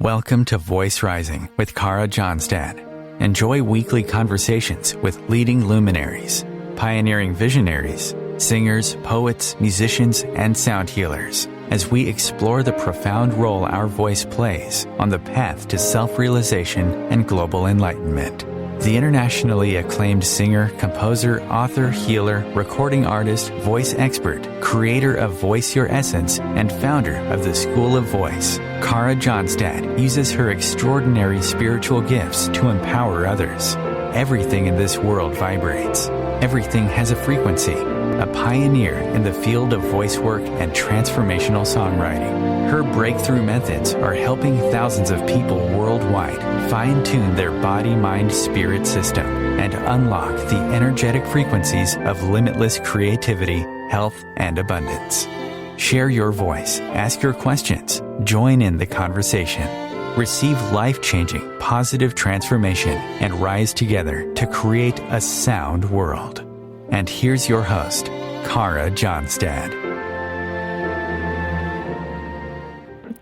Welcome to Voice Rising with Kara Johnstad. Enjoy weekly conversations with leading luminaries, pioneering visionaries, singers, poets, musicians, and sound healers as we explore the profound role our voice plays on the path to self-realization and global enlightenment. The internationally acclaimed singer, composer, author, healer, recording artist, voice expert, creator of Voice Your Essence, and founder of the School of Voice, Kara Johnstad uses her extraordinary spiritual gifts to empower others. Everything in this world vibrates. Everything has a frequency. A pioneer in the field of voice work and transformational songwriting. Her breakthrough methods are helping thousands of people worldwide fine-tune their body-mind-spirit system and unlock the energetic frequencies of limitless creativity, health, and abundance. Share your voice, ask your questions, join in the conversation. Receive life-changing, positive transformation and rise together to create a sound world. And here's your host, Kara Johnstad.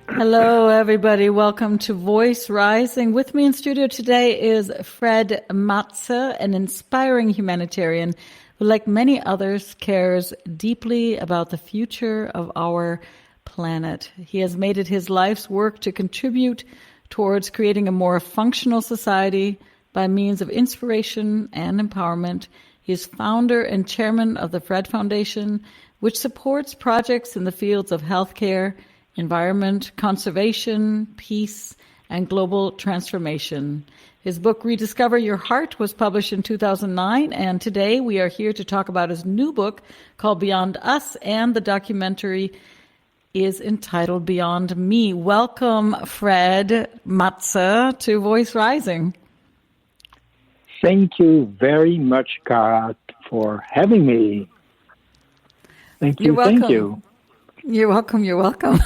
Hello, everybody. Welcome to Voice Rising. With me in studio today is Fred Matze, an inspiring humanitarian who, like many others, cares deeply about the future of our planet. He has made it his life's work to contribute towards creating a more functional society by means of inspiration and empowerment. He is founder and chairman of the Fred Foundation, which supports projects in the fields of healthcare, environment, conservation, peace, and global transformation. His book, Rediscover Your Heart, was published in 2009, and today we are here to talk about his new book called Beyond Us, and the documentary is entitled Beyond Me. Welcome, Fred Matze, to Voice Rising. Thank you very much, Kara, for having me. Thank you. You're welcome. Thank you. You're welcome. You're welcome.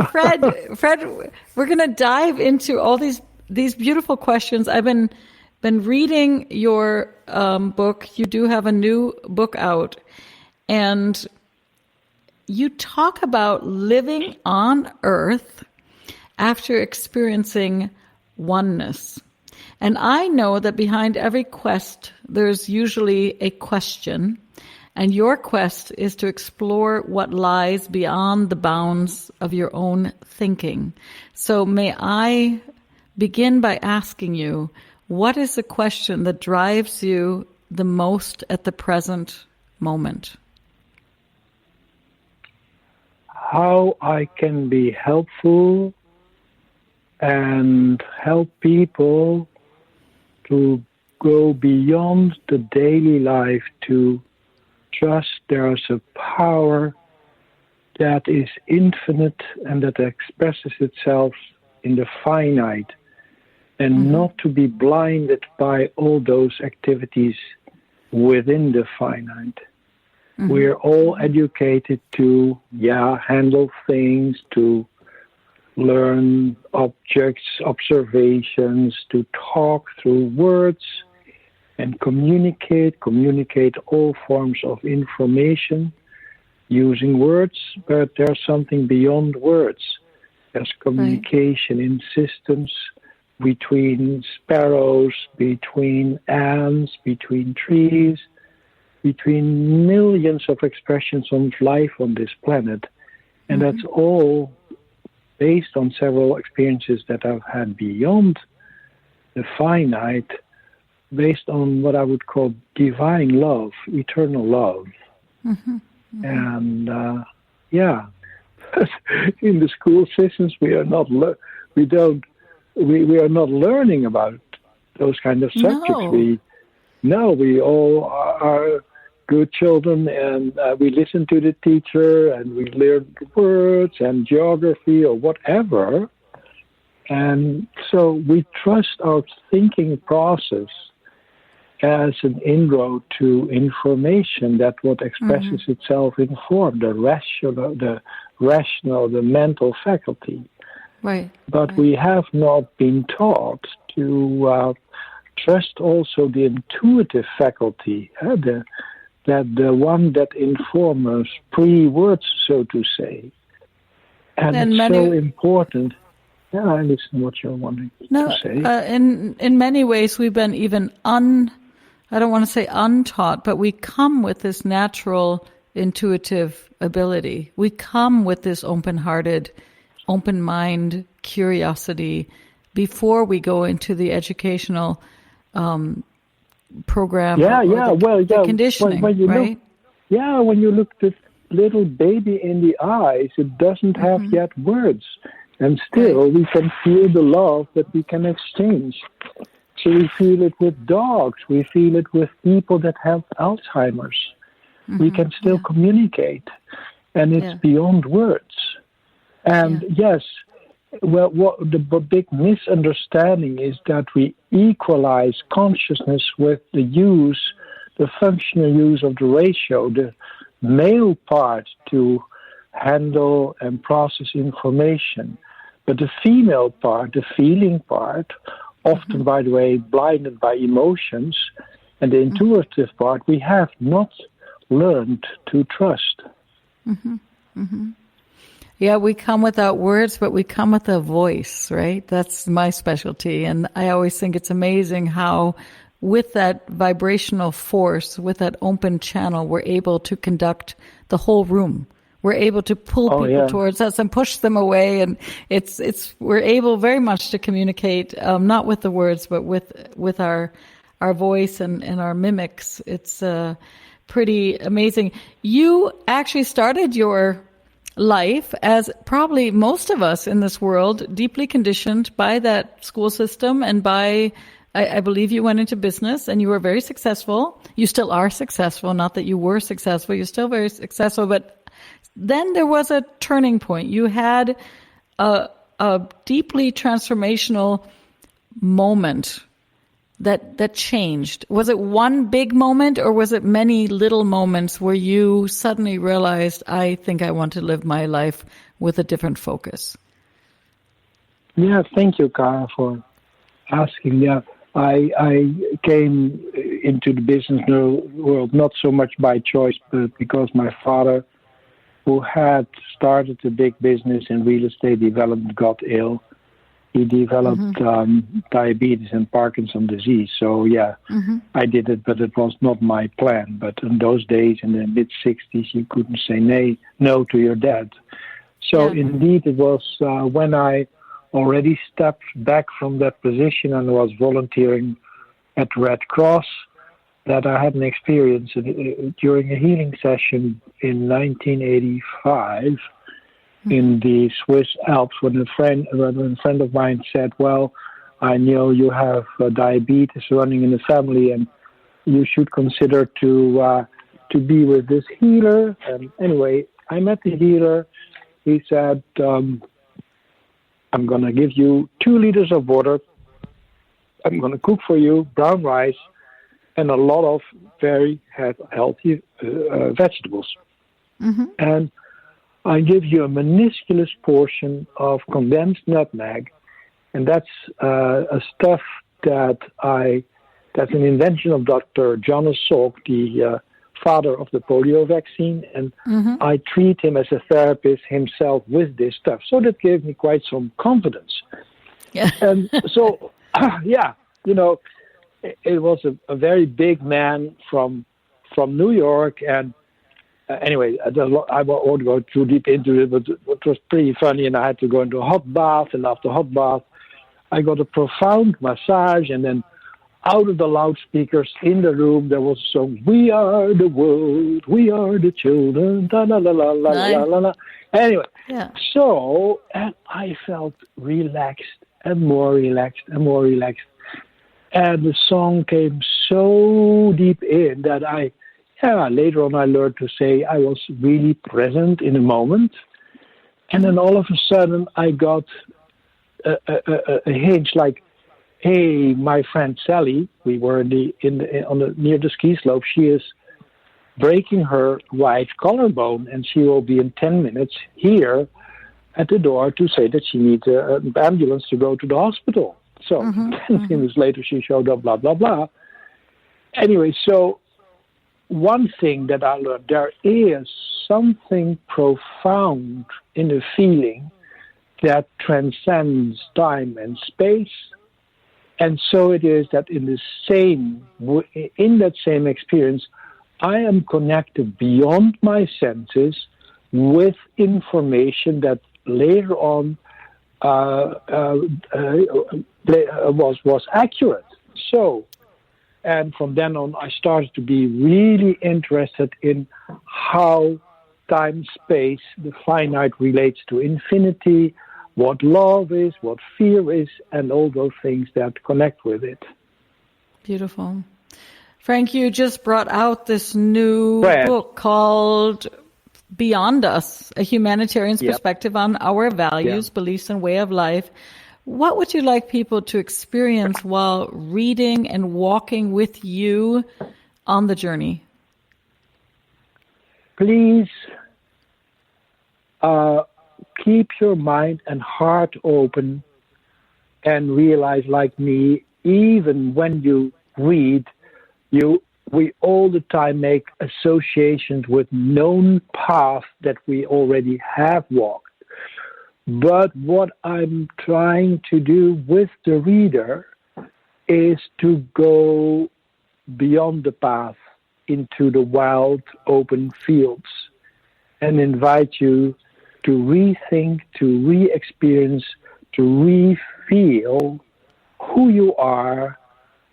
Fred, we're going to dive into all these beautiful questions. I've been reading your book. You do have a new book out, and you talk about living on Earth after experiencing oneness. And I know that behind every quest, there's usually a question. And your quest is to explore what lies beyond the bounds of your own thinking. So may I begin by asking you, what is the question that drives you the most at the present moment? How I can be helpful and help people to go beyond the daily life, to trust there's a power that is infinite and that expresses itself in the finite, and not to be blinded by all those activities within the finite. We're all educated to, handle things, to learn objects, observations, to talk through words and communicate all forms of information using words, but there's something beyond words. There's communication in systems between sparrows, between ants, between trees, between millions of expressions of life on this planet. And that's all based on several experiences that I've had beyond the finite, based on what I would call divine love, eternal love. And in the school systems, we are not learning about those kind of subjects. We all are good children, and we listen to the teacher, and we learn words and geography or whatever. And so we trust our thinking process as an inroad to information, that what expresses itself in form, the rational, the mental faculty. But we have not been taught to trust also the intuitive faculty, the one that informs us pre-words, so to say. And it's so important. Yeah, I listen to what you're wanting No, to say. in many ways, we've been even I don't want to say untaught, but we come with this natural intuitive ability. We come with this open-hearted, open mind, curiosity before we go into the educational program. The conditioning, when you right? when you look this little baby in the eyes, it doesn't have yet words, and still we can feel the love that we can exchange. So we feel it with dogs, we feel it with people that have Alzheimer's. We can still communicate, and it's beyond words. And yes, well, what the big misunderstanding is that we equalize consciousness with the functional use of the ratio, the male part to handle and process information, but the female part, the feeling part, often, by the way, blinded by emotions, and the intuitive part, we have not learned to trust. Yeah, we come without words, but we come with a voice, right? That's my specialty. And I always think it's amazing how with that vibrational force, with that open channel, we're able to conduct the whole room. We're able to pull people towards us and push them away. And we're able very much to communicate, not with the words, but with our voice and our mimics. It's pretty amazing. You actually started your life, as probably most of us in this world, deeply conditioned by that school system and by, I believe you went into business and you were very successful. You still are successful, not that you were successful. You're still very successful, but then there was a turning point. You had a deeply transformational moment that changed. Was it one big moment, or was it many little moments where you suddenly realized, I think I want to live my life with a different focus? Yeah, thank you, Kara, for asking. Yeah, I came into the business world not so much by choice, but because my father, who had started a big business in real estate development, got ill. He developed diabetes and Parkinson's disease. So, I did it, but it was not my plan. But in those days, in the mid-60s, you couldn't say no to your dad. So, indeed, it was when I already stepped back from that position and was volunteering at Red Cross that I had an experience during a healing session in 1985. In the Swiss Alps, when a friend of mine said, well, I know you have diabetes running in the family and you should consider to be with this healer. And anyway, I met the healer. He said, I'm going to give you 2 liters of water. I'm going to cook for you brown rice and a lot of very healthy vegetables. And I give you a minuscule portion of condensed nutmeg, and that's a stuff that's an invention of Dr. Johnstad, the father of the polio vaccine, and I treat him as a therapist himself with this stuff. So that gave me quite some confidence. Yeah. And so, it was a very big man from New York, and anyway, I won't go too deep into it, but it was pretty funny, and I had to go into a hot bath, and after hot bath, I got a profound massage, and then out of the loudspeakers in the room, there was a song, "We are the world, we are the children, la la la la la la la." Anyway, so, and I felt relaxed and more relaxed and more relaxed, and the song came so deep in that later on I learned to say I was really present in the moment. And then all of a sudden I got a hint like, hey, my friend Sally, we were near the ski slope, she is breaking her right collarbone and she will be in 10 minutes here at the door to say that she needs an ambulance to go to the hospital. So 10 minutes later she showed up, blah, blah, blah. Anyway, so one thing that I learned, there is something profound in the feeling that transcends time and space. And so it is that in that same experience, I am connected beyond my senses with information that later on was accurate. So, and from then on, I started to be really interested in how time, space, the finite relates to infinity, what love is, what fear is, and all those things that connect with it. Beautiful. Frank, you just brought out this new book called Beyond Us, a humanitarian's perspective on our values, beliefs, and way of life. What would you like people to experience while reading and walking with you on the journey? Please keep your mind and heart open and realize, like me, even when you read, we all the time make associations with known paths that we already have walked. But what I'm trying to do with the reader is to go beyond the path into the wild, open fields and invite you to rethink, to re-experience, to re-feel who you are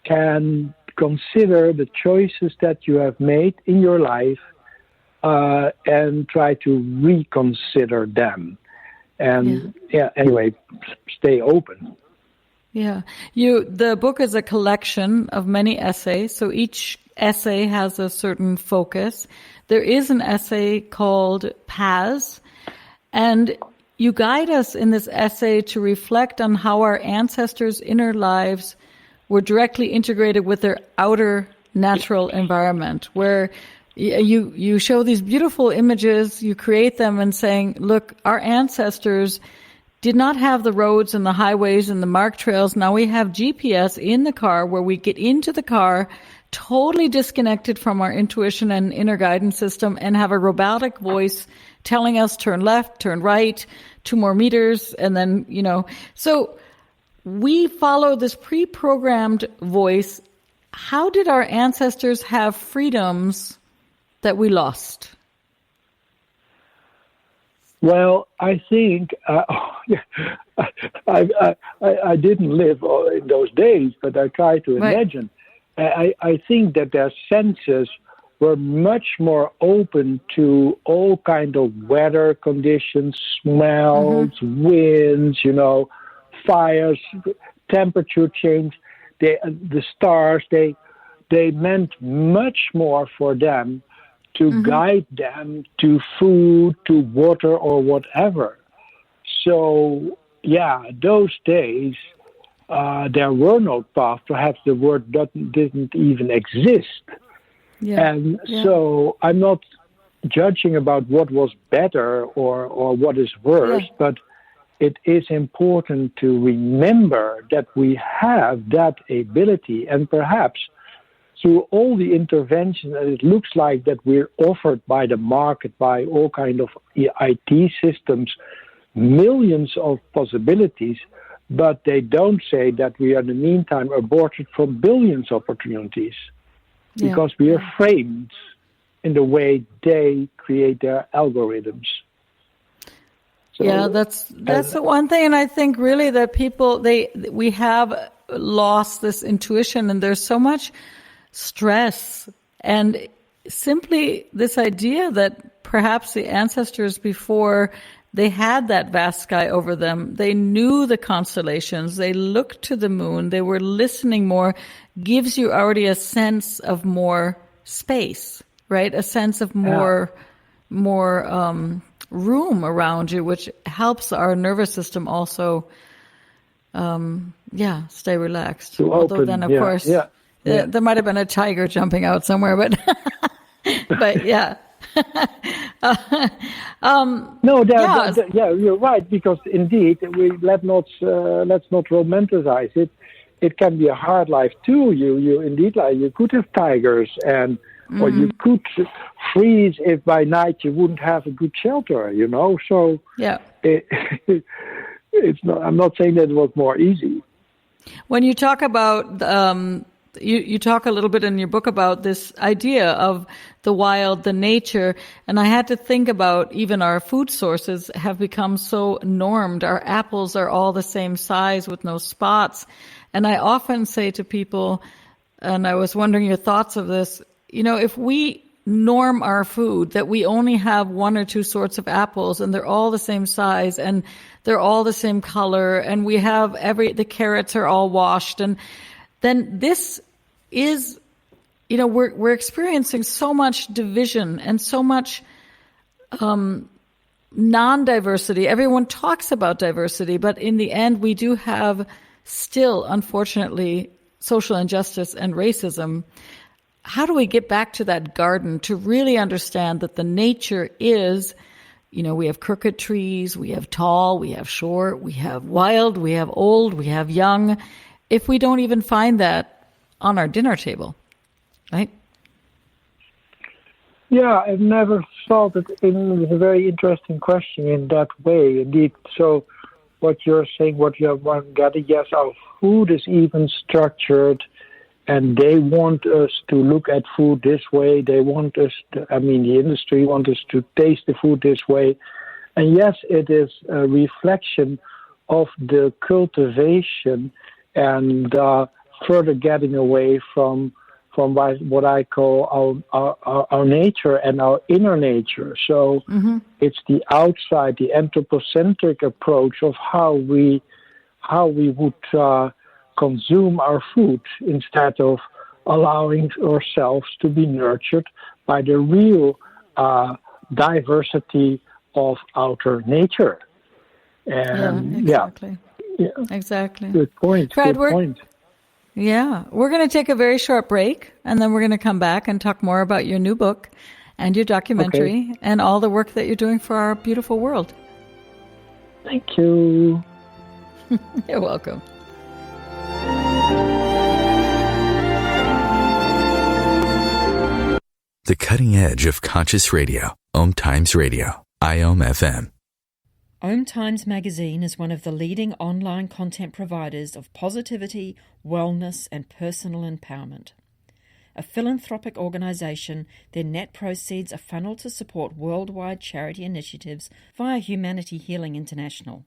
and consider the choices that you have made in your life and try to reconsider them. And anyway, stay open. Yeah. The book is a collection of many essays. So each essay has a certain focus. There is an essay called Paths, and you guide us in this essay to reflect on how our ancestors' inner lives were directly integrated with their outer natural environment, where you show these beautiful images, you create them and saying, look, our ancestors did not have the roads and the highways and the marked trails. Now we have GPS in the car where we get into the car totally disconnected from our intuition and inner guidance system and have a robotic voice telling us turn left, turn right, 2 more meters. And then, so we follow this pre-programmed voice. How did our ancestors have freedoms that we lost? Well, I think I didn't live in those days, but I try to imagine. I think that their senses were much more open to all kind of weather conditions, smells, winds, fires, temperature change. The stars, they meant much more for them to guide them to food, to water, or whatever. So, those days, there were no paths. Perhaps the word didn't even exist. So I'm not judging about what was better or what is worse, but it is important to remember that we have that ability, and perhaps through all the interventions that it looks like that we're offered by the market, by all kind of IT systems, millions of possibilities, but they don't say that we are in the meantime aborted from billions of opportunities because we are framed in the way they create their algorithms. So, that's the one thing, and I think really that people we have lost this intuition, and there's so much stress, and simply this idea that perhaps the ancestors before, they had that vast sky over them. They knew the constellations. They looked to the moon. They were listening more, gives you already a sense of more space, right? A sense of more room around you, which helps our nervous system also, stay relaxed. Although then, of course, there might have been a tiger jumping out somewhere, but but you're right, because indeed let's not romanticize it. It can be a hard life too. You indeed, like, you could have tigers or you could freeze if by night you wouldn't have a good shelter. So it's not. I'm not saying that it was more easy. When you talk about, you talk a little bit in your book about this idea of the wild, the nature, and I had to think about even our food sources have become so normed. Our apples are all the same size with no spots. And I often say to people, and I was wondering your thoughts of this, if we norm our food, that we only have one or two sorts of apples and they're all the same size and they're all the same color and we have the carrots are all washed, and then this is, we're experiencing so much division and so much non-diversity. Everyone talks about diversity, but in the end we do have still, unfortunately, social injustice and racism. How do we get back to that garden to really understand that the nature is, we have crooked trees, we have tall, we have short, we have wild, we have old, we have young, if we don't even find that on our dinner table, right? Yeah, I've never thought it was a very interesting question in that way, indeed. So what you're saying, what you have one gathered, yes, our food is even structured, and they want us to look at food this way. They want us to, the industry wants us to taste the food this way. And yes, it is a reflection of the cultivation and further getting away from what I call our nature and our inner nature. So it's the outside, the anthropocentric approach of how we would consume our food instead of allowing ourselves to be nurtured by the real diversity of outer nature. And exactly. Yeah. Exactly. Good point. Fred, Good point. Yeah. We're going to take a very short break, and then we're going to come back and talk more about your new book and your documentary and all the work that you're doing for our beautiful world. Thank you. You're welcome. The cutting edge of conscious radio. OMTimes Radio. IOM FM. OMTimes magazine is one of the leading online content providers of positivity, wellness, and personal empowerment. A philanthropic organisation, their net proceeds are funneled to support worldwide charity initiatives via Humanity Healing International.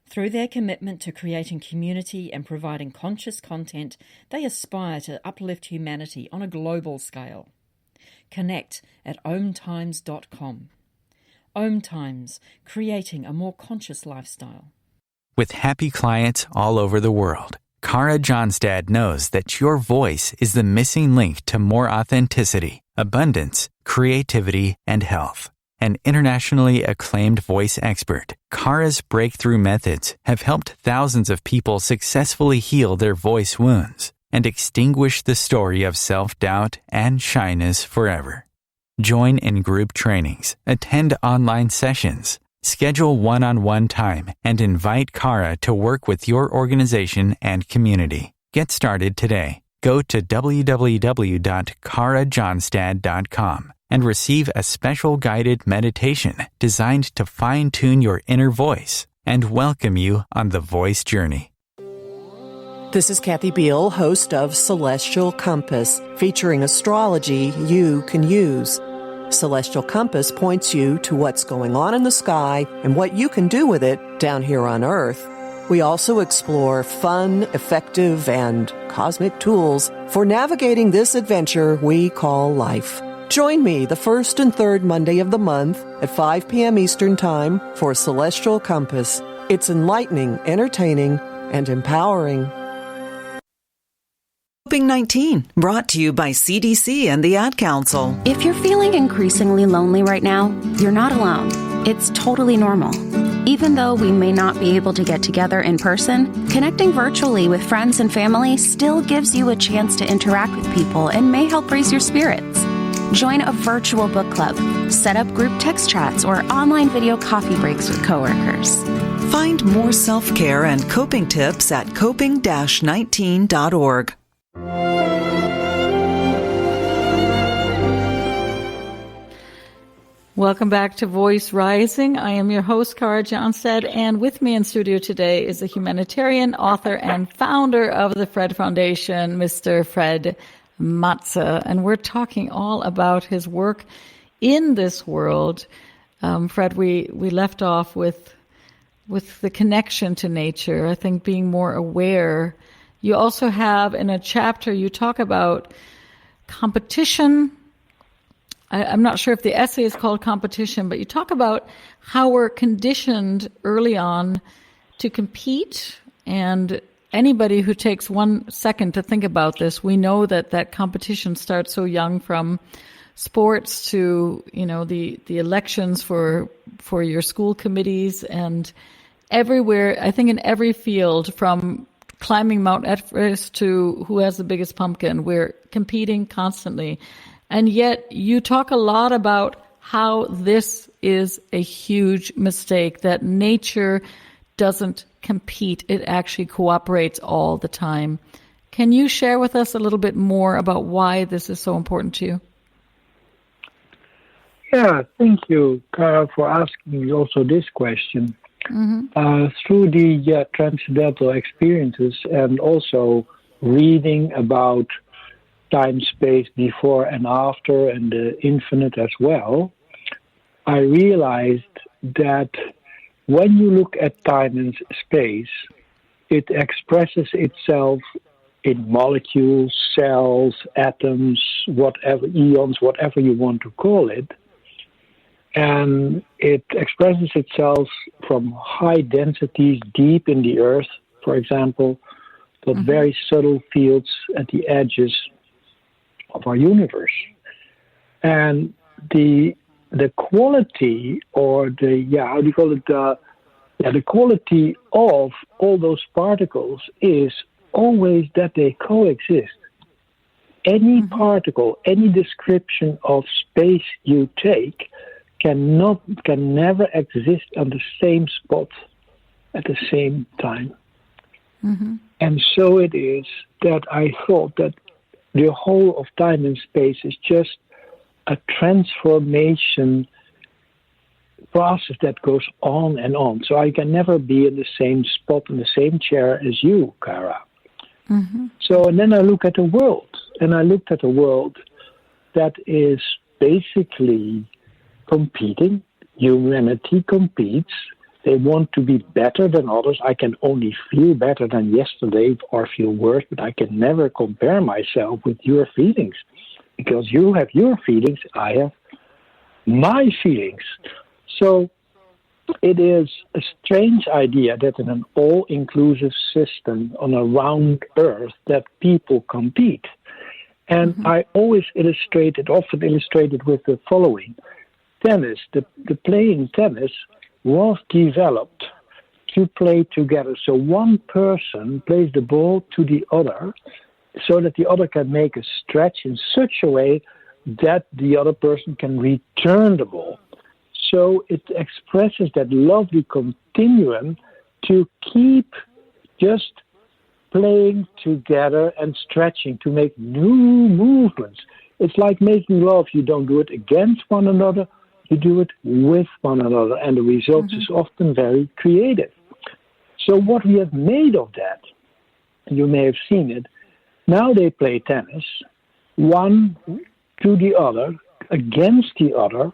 Through their commitment to creating community and providing conscious content, they aspire to uplift humanity on a global scale. Connect at omtimes.com. OMTimes, creating a more conscious lifestyle. With happy clients all over the world, Kara Johnstad knows that your voice is the missing link to more authenticity, abundance, creativity, and health. An internationally acclaimed voice expert, Kara's breakthrough methods have helped thousands of people successfully heal their voice wounds and extinguish the story of self-doubt and shyness forever. Join in group trainings, attend online sessions, schedule one-on-one time, and invite Kara to work with your organization and community. Get started today. Go to www.karajohnstad.com and receive a special guided meditation designed to fine-tune your inner voice and welcome you on the voice journey. This is Kathy Beal, host of Celestial Compass, featuring astrology you can use. Celestial Compass points you to what's going on in the sky and what you can do with it down here on Earth. We also explore fun, effective, and cosmic tools for navigating this adventure we call life. Join me the first and third Monday of the month at 5 p.m. Eastern Time for Celestial Compass. It's enlightening, entertaining, and empowering. COVID-19, brought to you by CDC and the Ad Council. If you're feeling increasingly lonely right now, you're not alone. It's totally normal. Even though we may not be able to get together in person, connecting virtually with friends and family still gives you a chance to interact with people and may help raise your spirits. Join a virtual book club, set up group text chats, or online video coffee breaks with coworkers. Find more self-care and coping tips at coping-19.org. Welcome back to Voice Rising. I am your host, Cara Johnstad, and with me in studio today is a humanitarian, author, and founder of the Fred Foundation, Mr. Fred Matze. And we're talking all about his work in this world. Fred, we left off with the connection to nature, I think being more aware. You also have in a chapter, you talk about competition. I'm not sure if the essay is called competition, but you talk about how we're conditioned early on to compete. And anybody who takes 1 second to think about this, we know that competition starts so young, from sports to, the elections for your school committees, and everywhere, I think in every field, from climbing Mount Everest to who has the biggest pumpkin, we're competing constantly. And yet you talk a lot about how this is a huge mistake, that nature doesn't compete. It actually cooperates all the time. Can you share with us a little bit more about why this is so important to you? Yeah, thank you, Cara, for asking me also this question. Mm-hmm. Through the transcendental experiences and also reading about time, space, before and after, and the infinite as well, I realized that when you look at time and space, it expresses itself in molecules, cells, atoms, whatever, eons, whatever you want to call it. And it expresses itself from high densities deep in the earth, for example, to very subtle fields at the edges of our universe. And the quality, or the quality of all those particles is always that they coexist. Any particle, any description of space you take can never exist on the same spot at the same time. Mm-hmm. And so it is that I thought that the whole of time and space is just a transformation process that goes on and on. So I can never be in the same spot, in the same chair as you, Cara. Mm-hmm. So, and then I look at the world, and I looked at a world that is basically competing. Humanity competes. They want to be better than others. I can only feel better than yesterday or feel worse, but I can never compare myself with your feelings, because you have your feelings, I have my feelings. So it is a strange idea that in an all-inclusive system on a round earth that people compete. And I always often illustrated with the following. Tennis, the playing tennis was developed to play together. So one person plays the ball to the other so that the other can make a stretch in such a way that the other person can return the ball. So it expresses that lovely continuum to keep just playing together and stretching to make new movements. It's like making love. You don't do it against one another. You do it with one another, and the result is often very creative. So what we have made of that, you may have seen it, now they play tennis, one to the other, against the other,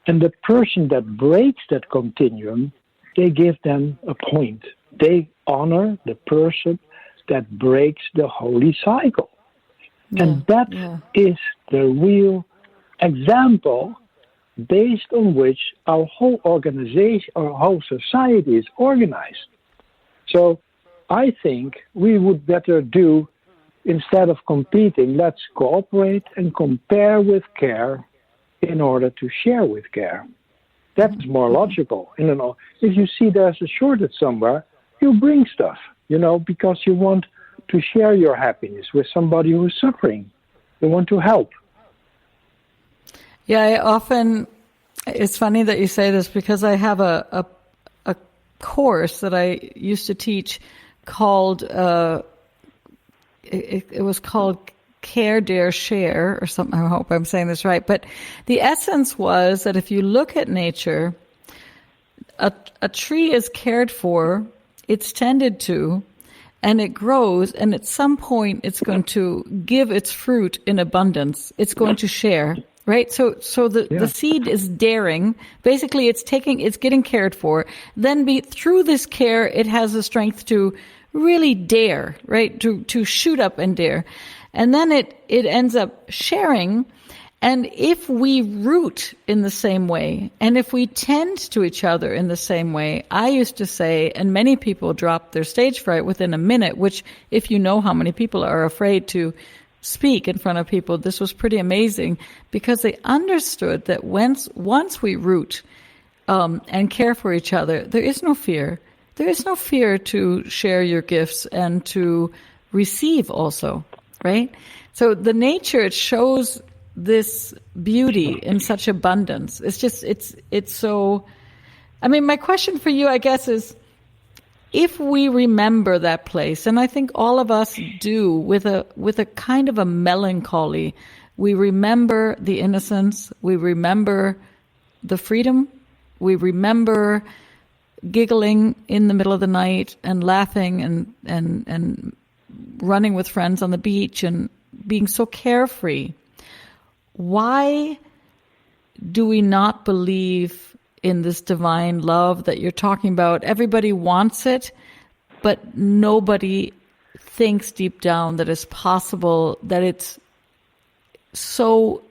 and the person that breaks that continuum, they give them a point. They honor the person that breaks the holy cycle. Yeah, and that is the real example based on which our whole organization, our whole society is organized. So I think we would better do, instead of competing, let's cooperate and compare with care in order to share with care. That's more logical. If you see there's a shortage somewhere, you bring stuff, because you want to share your happiness with somebody who is suffering. You want to help. Yeah, it's funny that you say this, because I have a course that I used to teach called, it was called care, dare, share, or something. I hope I'm saying this right. But the essence was that if you look at nature, a tree is cared for, it's tended to, and it grows, and at some point it's going to give its fruit in abundance. It's going to share, right? So the seed is daring. Basically, it's getting cared for. Then through this care, it has the strength to really dare, right? To shoot up and dare. And then it ends up sharing. And if we root in the same way, and if we tend to each other in the same way, I used to say, and many people drop their stage fright within a minute, which if you know how many people are afraid to speak in front of people, this was pretty amazing, because they understood that once we root and care for each other, there is no fear. There is no fear to share your gifts and to receive also, right? So the nature, it shows this beauty in such abundance. It's so, I mean, my question for you, I guess, is if we remember that place, and I think all of us do with a kind of a melancholy, we remember the innocence, we remember the freedom, we remember giggling in the middle of the night and laughing and running with friends on the beach and being so carefree. Why do we not believe in this divine love that you're talking about? Everybody wants it, but nobody thinks deep down that it's possible, that it's so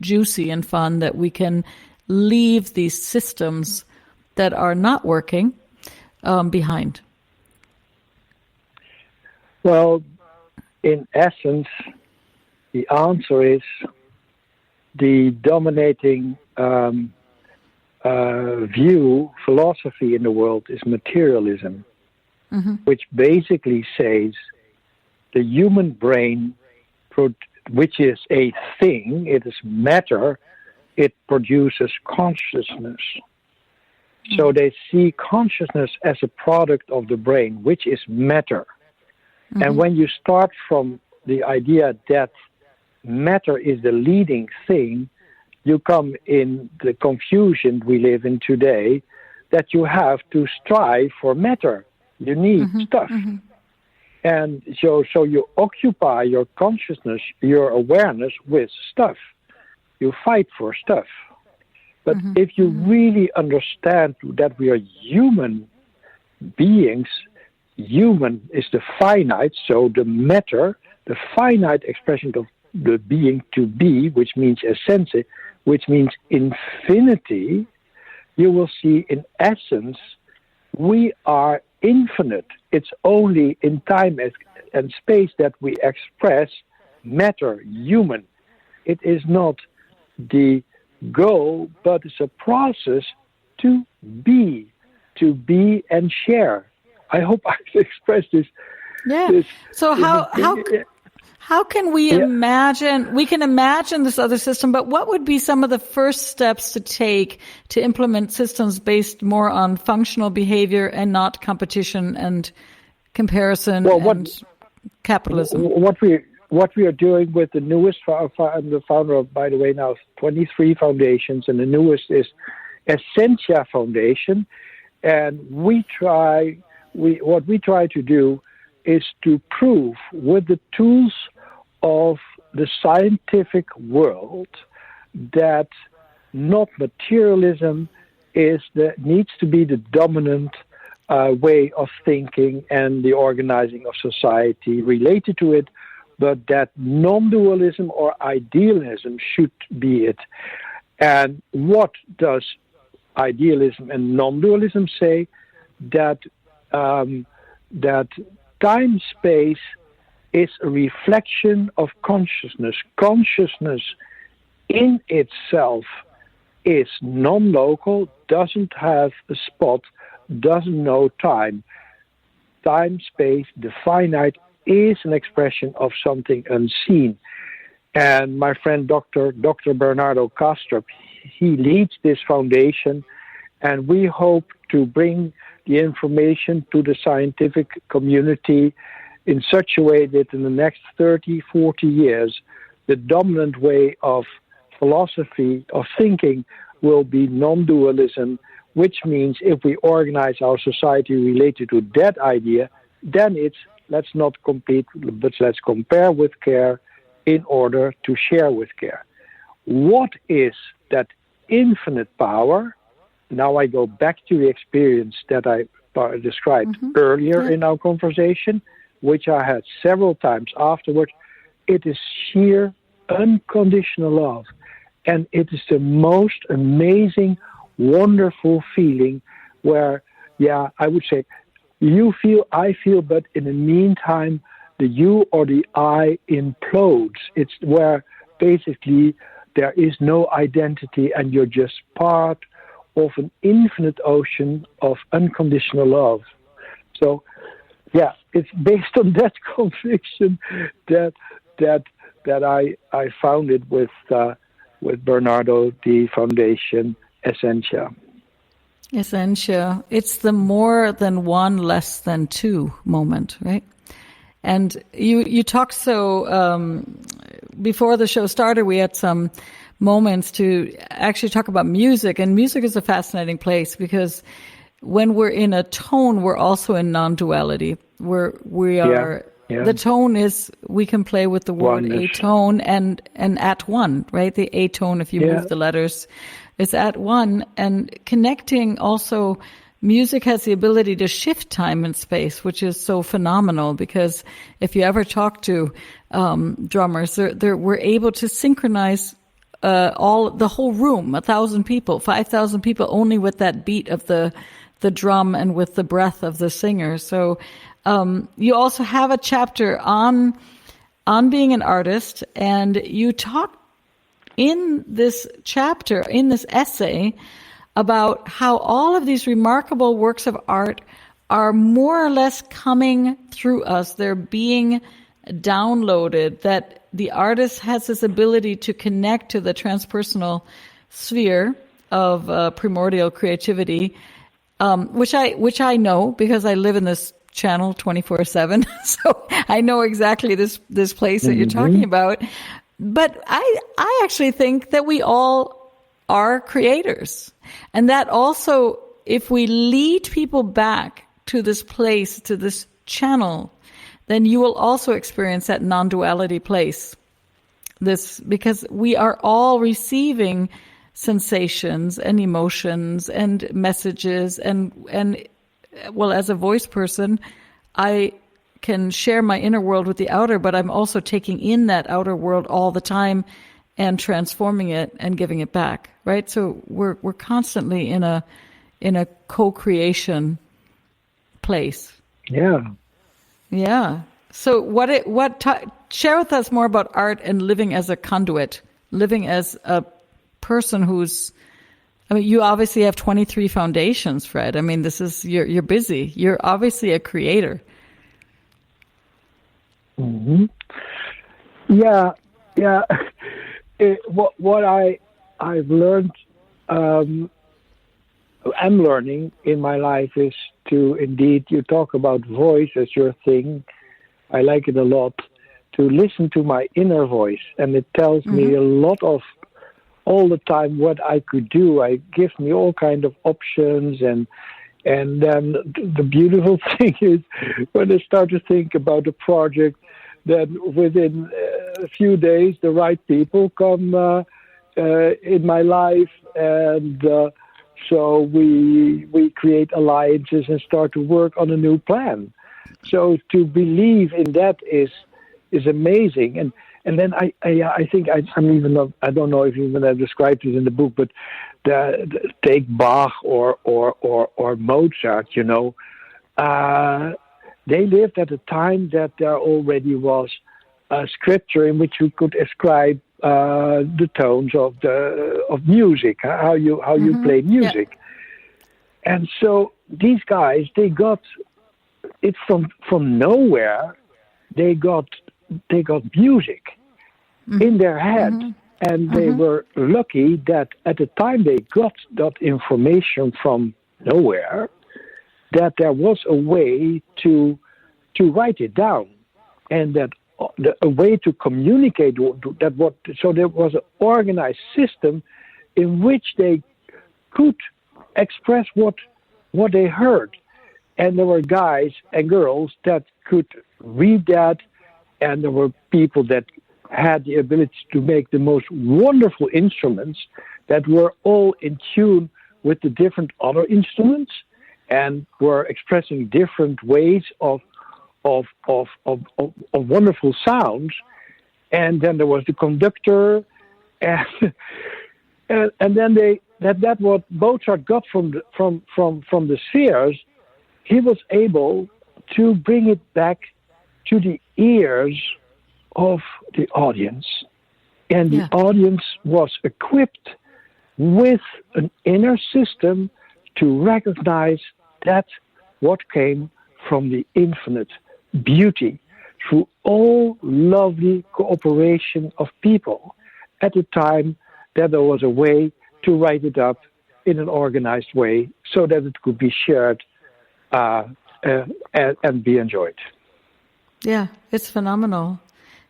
juicy and fun that we can leave these systems that are not working behind. Well, in essence, the answer is the dominating philosophy in the world is materialism, which basically says the human brain, which is a thing, it is matter, it produces consciousness. So they see consciousness as a product of the brain, which is matter. And when you start from the idea that matter is the leading thing, you come in the confusion we live in today, that you have to strive for matter. You need stuff. And so you occupy your consciousness, your awareness with stuff. You fight for stuff. But if you really understand that we are human beings, human is the finite, so the matter, the finite expression of the being to be, which means essence, which means infinity, you will see in essence we are infinite. It's only in time and space that we express matter, human. It is not the goal, but it's a process to be and share. I hope I've expressed this. Yeah. So how can we imagine? We can imagine this other system, but what would be some of the first steps to take to implement systems based more on functional behavior and not competition and comparison and capitalism? What we are doing with the newest, I'm the founder of, by the way, now 23 foundations, and the newest is Essentia Foundation, and what we try to do is to prove with the tools of the scientific world that not materialism needs to be the dominant way of thinking and the organizing of society related to it, but that non-dualism or idealism should be it. And what does idealism and non-dualism say? That time-space is a reflection of consciousness. Consciousness in itself is non-local, doesn't have a spot, doesn't know time. Time-space, the finite, is an expression of something unseen. And my friend Dr. Bernardo Kastrup, he leads this foundation, and we hope to bring the information to the scientific community in such a way that in the next 30, 40 years, the dominant way of philosophy, of thinking, will be non-dualism, which means if we organize our society related to that idea, then it's let's not compete, but let's compare with care in order to share with care. What is that infinite power? Now I go back to the experience that I described earlier in our conversation, which I had several times afterwards. It is sheer unconditional love. And it is the most amazing, wonderful feeling where, I would say, you feel, I feel, but in the meantime, the you or the I implodes. It's where basically there is no identity and you're just part of an infinite ocean of unconditional love. So, it's based on that conviction that I founded with Bernardo the foundation Essentia. Essentia. It's the more than one, less than two moment, right? And you talked before the show started, we had some moments to actually talk about music, and music is a fascinating place because when we're in a tone, we're also in non-duality. The tone is, we can play with the word oneness. a tone and at one, right? The a tone, if you move the letters, is at one. And connecting also, music has the ability to shift time and space, which is so phenomenal because if you ever talk to drummers, we're able to synchronize the whole room, 1,000 people, 5,000 people, only with that beat of the drum and with the breath of the singer. So you also have a chapter on being an artist, and you talk in this chapter, in this essay, about how all of these remarkable works of art are more or less coming through us. They're being downloaded, that the artist has this ability to connect to the transpersonal sphere of primordial creativity, which I know because I live in this channel 24/7. So I know exactly this place that you're talking about. But I actually think that we all are creators. And that also, if we lead people back to this place, to this channel, then you will also experience that non-duality place. Because we are all receiving sensations and emotions and messages and well, as a voice person, I can share my inner world with the outer, but I'm also taking in that outer world all the time and transforming it and giving it back, right? So we're constantly in a co-creation place. Yeah. So share with us more about art and living as a conduit, living as a person who's, you obviously have 23 foundations, Fred. You're busy. You're obviously a creator. Mm-hmm. Yeah. What I've learned, am learning in my life is to indeed, you talk about voice as your thing. I like it a lot, to listen to my inner voice. And it tells me a lot of all the time what I could do. It gives me all kind of options, and then the beautiful thing is when I start to think about a project, then within a few days the right people come in my life, and so we create alliances and start to work on a new plan. So to believe in that is amazing. And then I think I don't know if even I described it in the book, but take Bach or Mozart. They lived at a time that there already was a scripture in which you could ascribe the tones of music, how you play music. Yeah. And so these guys, they got it from nowhere. They got music in their head, and they were lucky that at the time they got that information from nowhere, that there was a way to to write it down, and that a way to communicate that so there was an organized system in which they could express what they heard. And there were guys and girls that could read that, and there were people that had the ability to make the most wonderful instruments that were all in tune with the different other instruments and were expressing different ways of wonderful sounds. And then there was the conductor, and then that what Mozart got from the spheres, he was able to bring it back to the ears of the audience, and the audience was equipped with an inner system to recognize that what came from the infinite beauty through all lovely cooperation of people at the time that there was a way to write it up in an organized way so that it could be shared and be enjoyed. Yeah, it's phenomenal.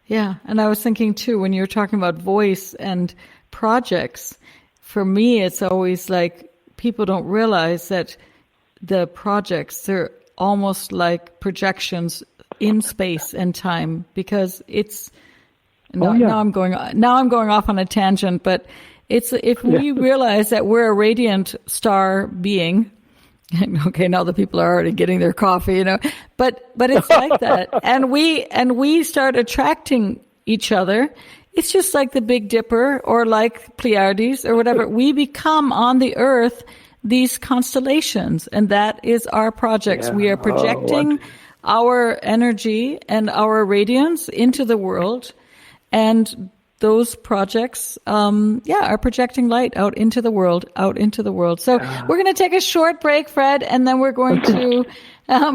Yeah, and I was thinking too, when you're talking about voice and projects, for me it's always like people don't realize that the projects, they're almost like projections in space and time, because it's now I'm going off on a tangent, but it's if we realize that we're a radiant star being. Okay, now the people are already getting their coffee, but it's like that, and we start attracting each other. It's just like the Big Dipper or like Pleiades or whatever. We become on the earth these constellations, and that is our projects. We are projecting our energy and our radiance into the world, and those projects, are projecting light out into the world. So we're going to take a short break, Fred, and then we're going to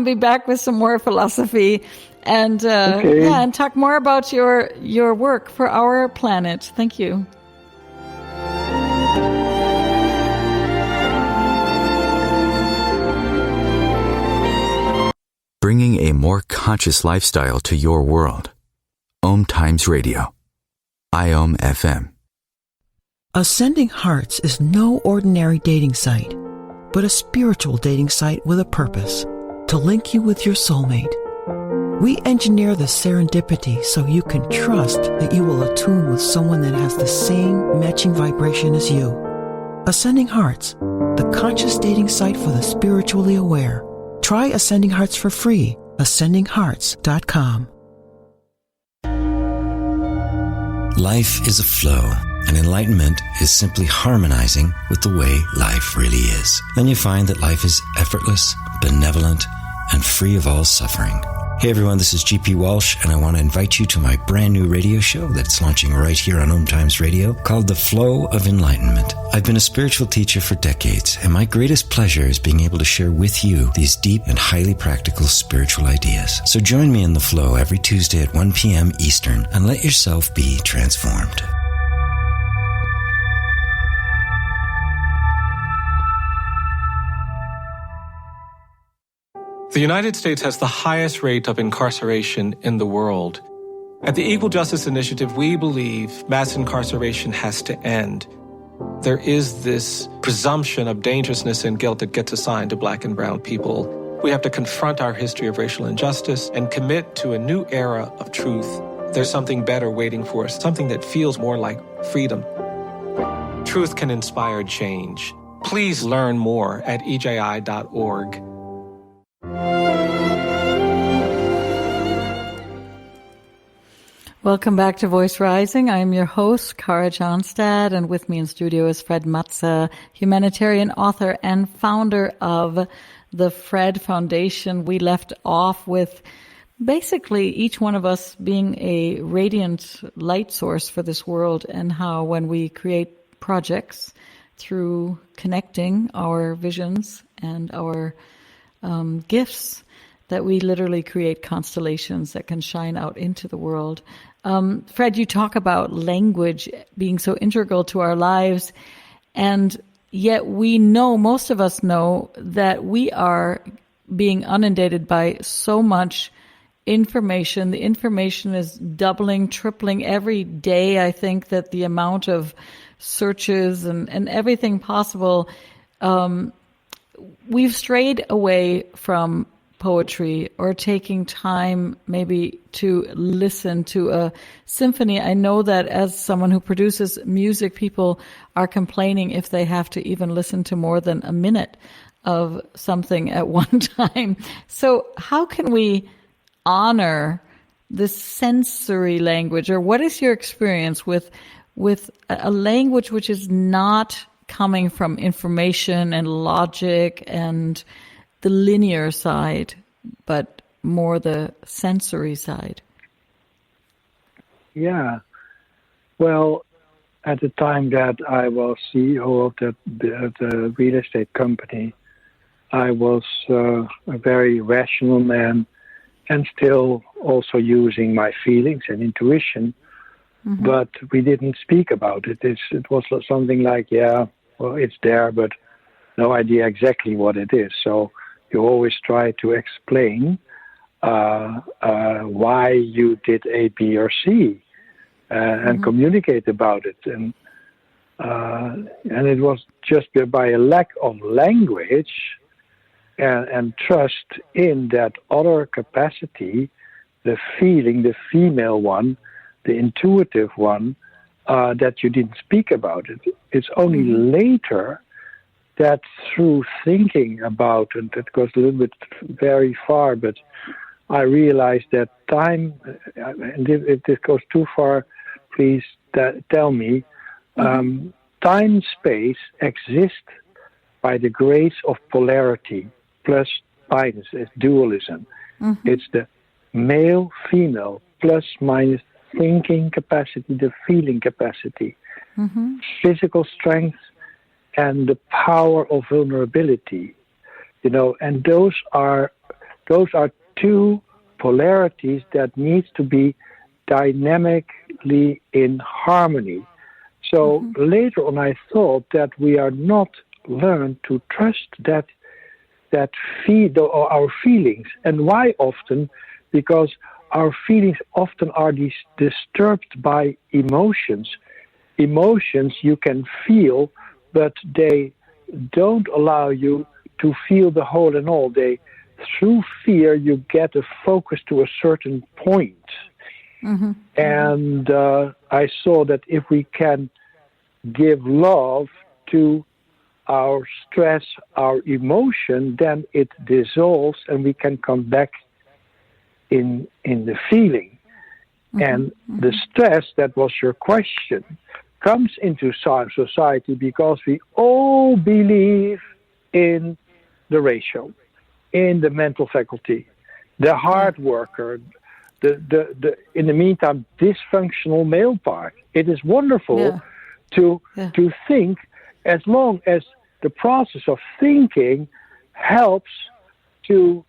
be back with some more philosophy and and talk more about your work for our planet. Thank you. Bringing a more conscious lifestyle to your world. OMTimes Radio. IOM FM. Ascending Hearts is no ordinary dating site, but a spiritual dating site with a purpose, to link you with your soulmate. We engineer the serendipity so you can trust that you will attune with someone that has the same matching vibration as you. Ascending Hearts, the conscious dating site for the spiritually aware. Try Ascending Hearts for free. ascendinghearts.com. Life is a flow, and enlightenment is simply harmonizing with the way life really is. Then you find that life is effortless, benevolent, and free of all suffering. Hey everyone, this is GP Walsh, and I want to invite you to my brand new radio show that's launching right here on OMTimes Radio called The Flow of Enlightenment. I've been a spiritual teacher for decades, and my greatest pleasure is being able to share with you these deep and highly practical spiritual ideas. So join me in The Flow every Tuesday at 1 p.m. Eastern and let yourself be transformed. The United States has the highest rate of incarceration in the world. At the Equal Justice Initiative, we believe mass incarceration has to end. There is this presumption of dangerousness and guilt that gets assigned to Black and brown people. We have to confront our history of racial injustice and commit to a new era of truth. There's something better waiting for us, something that feels more like freedom. Truth can inspire change. Please learn more at EJI.org. Welcome back to Voice Rising. I'm your host, Kara Johnstad, and with me in studio is Fred Matze, humanitarian author and founder of the Fred Foundation. We left off with basically each one of us being a radiant light source for this world, and how when we create projects through connecting our visions and our gifts, that we literally create constellations that can shine out into the world. Fred, you talk about language being so integral to our lives, and yet we know, most of us know, that we are being inundated by so much information. The information is doubling, tripling every day. I think that the amount of searches and everything possible, we've strayed away from poetry or taking time maybe to listen to a symphony. I know that as someone who produces music, people are complaining if they have to even listen to more than a minute of something at one time. So how can we honor this sensory language, or what is your experience with a language which is not coming from information and logic and the linear side, but more the sensory side? Yeah. Well, at the time that I was CEO of the real estate company, I was a very rational man and still also using my feelings and intuition, but we didn't speak about it. It was something like, yeah, well, it's there, but no idea exactly what it is. So you always try to explain why you did A, B, or C, and communicate about it. And it was just by a lack of language and trust in that other capacity, the feeling, the female one, the intuitive one, that you didn't speak about it. It's only later that through thinking about, and that goes a little bit very far, but I realized that time, and if this goes too far, please tell me, time, space exist by the grace of polarity plus minus, it's dualism. It's the male, female, plus minus thinking capacity, the feeling capacity, physical strength, and the power of vulnerability. And those are two polarities that needs to be dynamically in harmony. So later on, I thought that we are not learned to trust that feed or our feelings. And why often? Because our feelings often are disturbed by emotions. Emotions you can feel, but they don't allow you to feel the whole and all. Through fear, you get a focus to a certain point. And I saw that if we can give love to our stress, our emotion, then it dissolves and we can come back in the feeling. And the stress, that was your question, comes into society because we all believe in the ratio, in the mental faculty, the hard worker, the in the meantime dysfunctional male part. It is wonderful to think, as long as the process of thinking helps to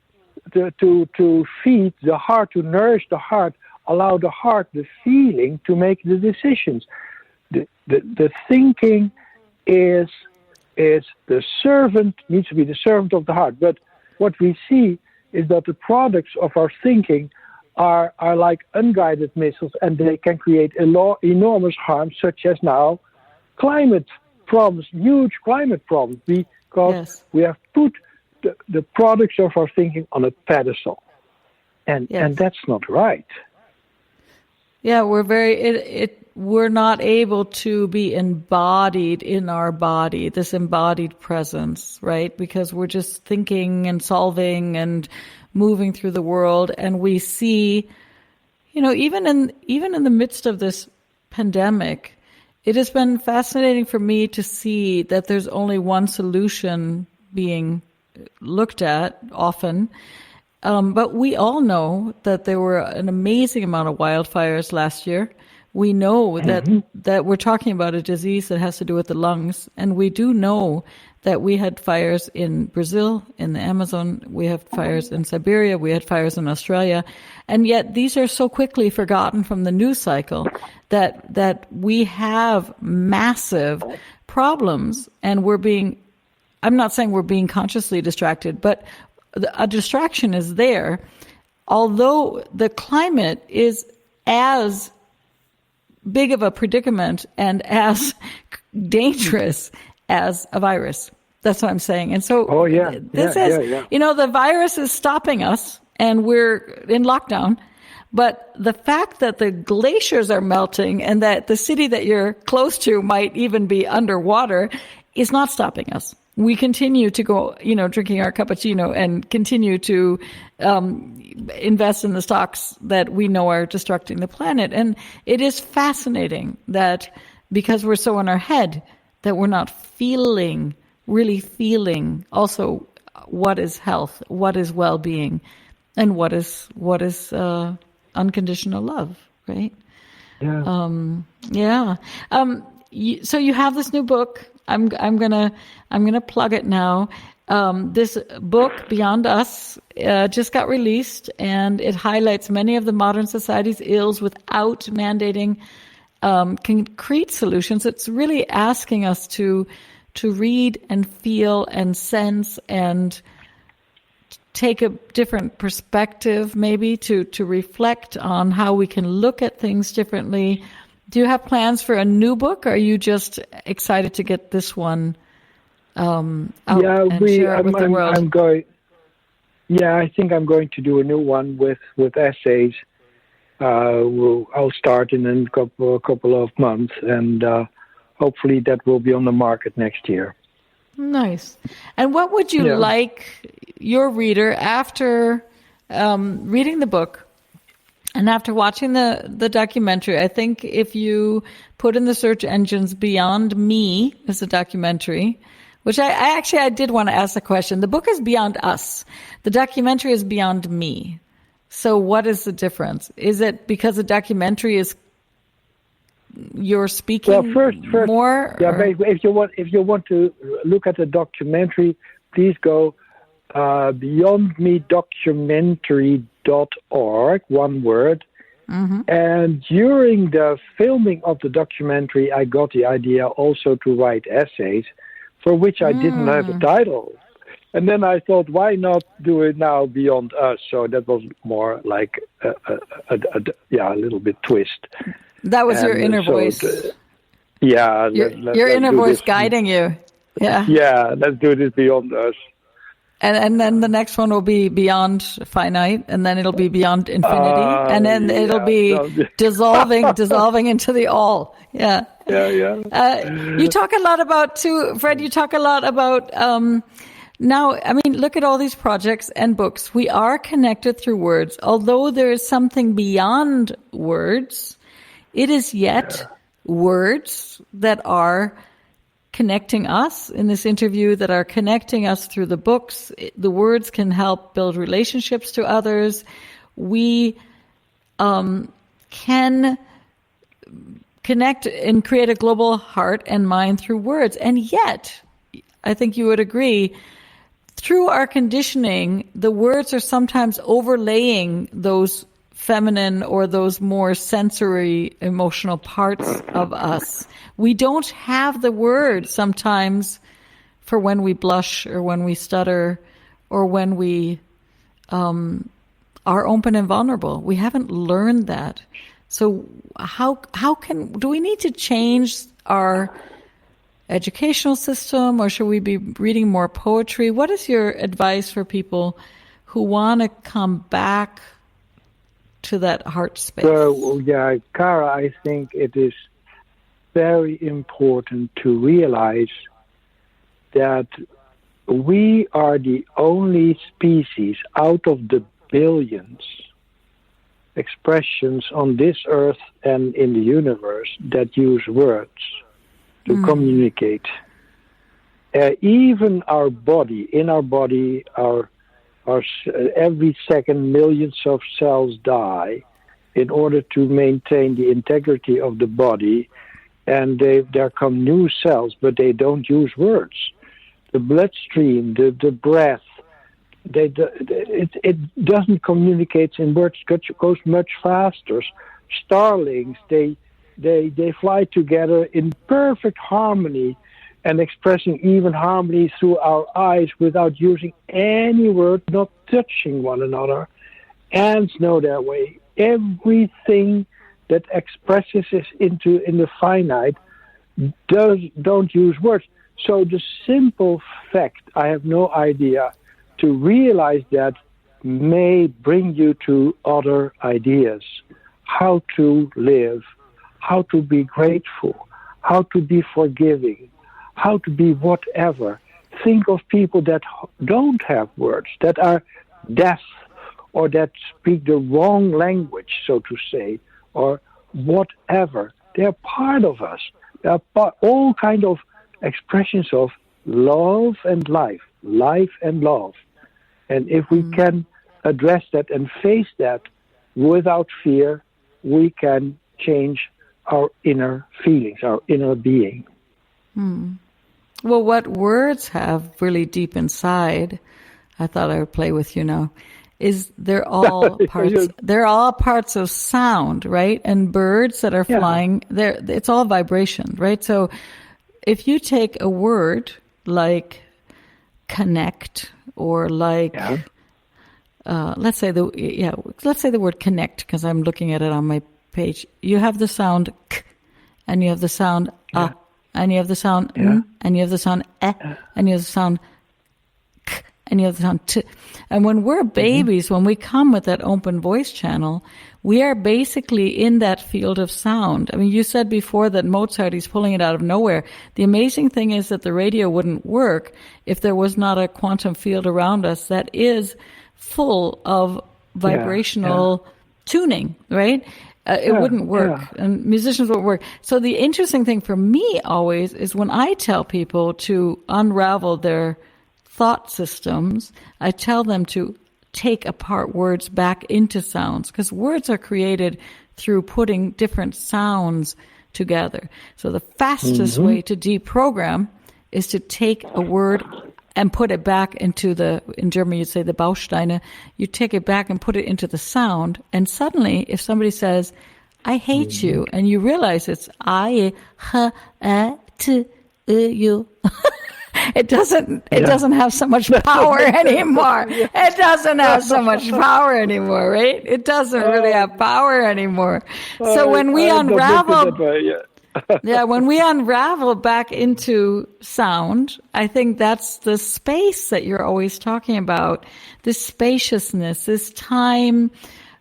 feed the heart, to nourish the heart, allow the heart, the feeling, to make the decisions. The thinking is the servant, needs to be the servant of the heart. But what we see is that the products of our thinking are like unguided missiles, and they can create enormous harm, such as now climate problems, huge climate problems, because we have put the products of our thinking on a pedestal. And that's not right. Yeah, we're not able to be embodied in our body, this embodied presence, right? Because we're just thinking and solving and moving through the world, and we see, even in the midst of this pandemic, it has been fascinating for me to see that there's only one solution being looked at often. But we all know that there were an amazing amount of wildfires last year. We know that we're talking about a disease that has to do with the lungs. And we do know that we had fires in Brazil, in the Amazon. We have fires in Siberia. We had fires in Australia. And yet these are so quickly forgotten from the news cycle that we have massive problems, and I'm not saying we're being consciously distracted, but a distraction is there. although the climate is as big of a predicament and as dangerous as a virus. That's what I'm saying. And so the virus is stopping us and we're in lockdown. But the fact that the glaciers are melting and that the city that you're close to might even be underwater is not stopping us. We continue to go, drinking our cappuccino and continue to invest in the stocks that we know are destructing the planet. And it is fascinating that because we're so in our head that we're not really feeling also what is health, what is well-being, and what is unconditional love, right? Yeah. So you have this new book. I'm gonna plug it now. This book, Beyond Us, just got released, and it highlights many of the modern society's ills without mandating concrete solutions. It's really asking us to read and feel and sense and take a different perspective, maybe to reflect on how we can look at things differently. Do you have plans for a new book, or are you just excited to get this one out and share it with the world? I think I'm going to do a new one with essays. I'll start in a couple of months, and hopefully that will be on the market next year. Nice. And what would you like your reader, after reading the book and after watching the documentary? I think if you put in the search engines Beyond Me is a documentary, which I did want to ask the question. The book is Beyond Us. The documentary is Beyond Me. So what is the difference? Is it because the documentary is you're speaking first, more? Yeah, if you want to look at the documentary, please go beyondmedocumentary.org, one word. Mm-hmm. And during the filming of the documentary, I got the idea also to write essays, for which I didn't have a title. And then I thought, why not do it now Beyond Us? So that was more like a little bit twist. That was your inner voice. Your inner voice guiding you. Yeah. Yeah, let's do this Beyond Us. And then the next one will be Beyond Finite, and then it'll be Beyond Infinity, and then it'll be dissolving into the all. Yeah. You talk a lot about, Fred, now, I mean, look at all these projects and books. We are connected through words. Although there is something beyond words, it is yet words that are connecting us in this interview, that are connecting us through the books. The words can help build relationships to others. We can connect and create a global heart and mind through words. And yet, I think you would agree, through our conditioning, the words are sometimes overlaying those feminine or those more sensory, emotional parts of us. We don't have the word sometimes for when we blush or when we stutter or when we are open and vulnerable. We haven't learned that. So do we need to change our educational system, or should we be reading more poetry? What is your advice for people who want to come back to that heart space? So, Cara, I think it is very important to realize that we are the only species out of the billions expressions on this earth and in the universe that use words to communicate. Even our body, our every second millions of cells die in order to maintain the integrity of the body, and there come new cells, but they don't use words. The bloodstream, the breath, it doesn't communicate in words. It goes much faster. Starlings, they fly together in perfect harmony and expressing even harmony through our eyes without using any word, not touching one another. ants know their way. Everything that expresses us in the finite don't use words. So the simple fact, I have no idea, to realize that may bring you to other ideas. How to live, how to be grateful, how to be forgiving, how to be whatever. Think of people that don't have words, that are deaf, or that speak the wrong language, so to say, or whatever. They're part of us. They're all kind of expressions of love and life and love. And if we can address that and face that without fear, we can change our inner feelings, our inner being. Well, what words have really deep inside, I thought I would play with you now, is they're all parts of sound, right? And birds that are flying, it's all vibration, right? So if you take a word like connect, or like let's say the word connect, because I'm looking at it on my page. You have the sound k, and you have the sound a, and you have the sound n, and you have the sound e, and you have the sound k, and you have the sound t. And when we're babies, when we come with that open voice channel, we are basically in that field of sound. I mean, you said before that Mozart, he's pulling it out of nowhere. The amazing thing is that the radio wouldn't work if there was not a quantum field around us that is full of vibrational tuning, right? It wouldn't work, and musicians wouldn't work. So the interesting thing for me always is when I tell people to unravel their thought systems, I tell them to take apart words back into sounds, because words are created through putting different sounds together. So the fastest way to deprogram is to take a word and put it back into in German you'd say the Bausteine, you take it back and put it into the sound, and suddenly if somebody says, I hate you, and you realize it's I, H, you, it doesn't have so much power anymore. It doesn't have so much power anymore, right? It doesn't really have power anymore. So when we unravel, when we unravel back into sound, I think that's the space that you're always talking about. This spaciousness, this time,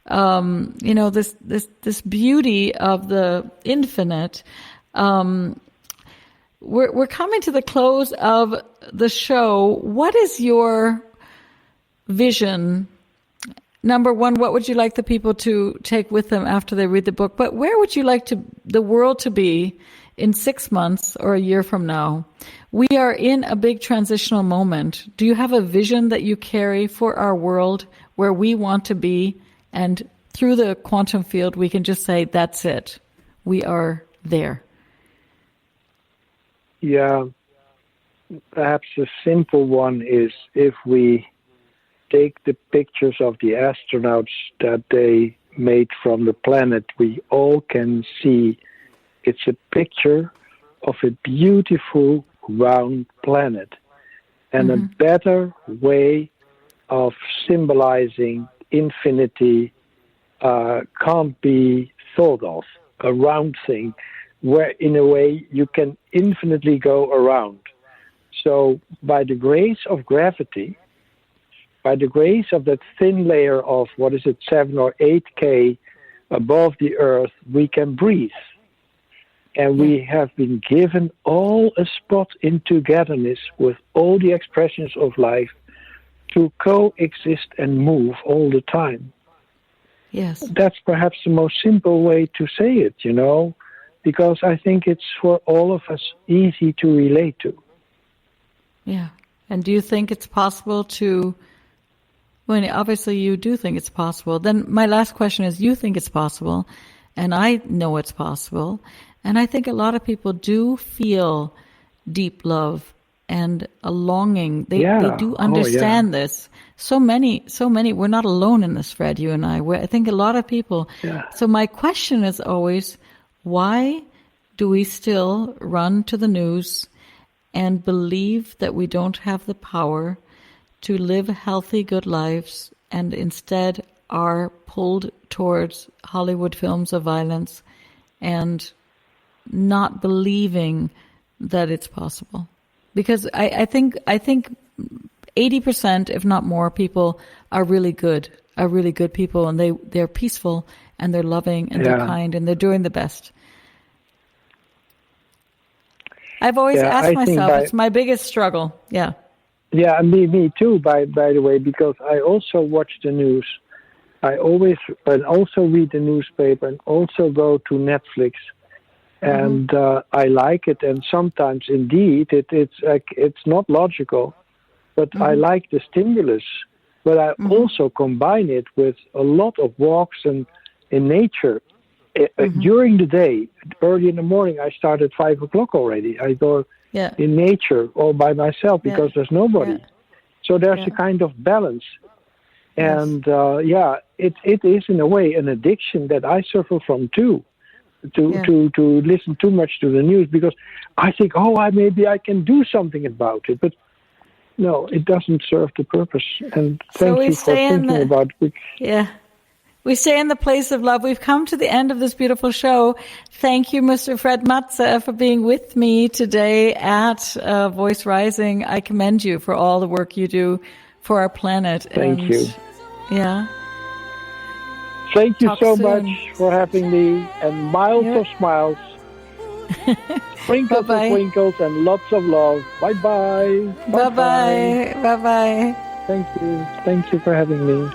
this beauty of the infinite. We're coming to the close of the show. What is your vision? Number one, what would you like the people to take with them after they read the book? But where would you like the world to be in 6 months or a year from now? We are in a big transitional moment. Do you have a vision that you carry for our world where we want to be? And through the quantum field, we can just say, that's it. We are there. Yeah, perhaps a simple one is if we take the pictures of the astronauts that they made from the planet, we all can see it's a picture of a beautiful round planet. And a better way of symbolizing infinity can't be thought of, a round thing, where in a way you can infinitely go around. So by the grace of gravity, by the grace of that thin layer of, 7 or 8K above the earth, we can breathe. And we have been given all a spot in togetherness with all the expressions of life to coexist and move all the time. Yes. That's perhaps the most simple way to say it, because I think it's for all of us easy to relate to. Yeah. And do you think it's possible obviously you do think it's possible. Then my last question is, you think it's possible, and I know it's possible. And I think a lot of people do feel deep love and a longing. They do understand this. So many, we're not alone in this, Fred, you and I. I think a lot of people. Yeah. So my question is always, why do we still run to the news and believe that we don't have the power to live healthy, good lives, and instead are pulled towards Hollywood films of violence and not believing that it's possible. Because I think 80%, if not more, people are really good people, and they're peaceful and they're loving and they're kind and they're doing the best. I've always asked myself, it's my biggest struggle. Yeah. Yeah, me too, by the way, because I also watch the news. I always also read the newspaper and also go to Netflix. And I like it, and sometimes indeed it's not logical, but I like the stimulus. But I also combine it with a lot of walks and in nature. During the day, early in the morning, I start at 5 o'clock already. I go in nature all by myself because there's nobody. So there's a kind of balance. And it is in a way an addiction that I suffer from too. To listen too much to the news, because I think, maybe I can do something about it, but no, it doesn't serve the purpose. And thank you for thinking about it. Yeah, we stay in the place of love. We've come to the end of this beautiful show. Thank you, Mr. Fred Matze, for being with me today at Voice Rising. I commend you for all the work you do for our planet. Thank you. Yeah. Thank you so much for having me, and miles of smiles, sprinkles of twinkles, and lots of love. Bye-bye. Bye-bye. Bye-bye. Thank you. Thank you for having me.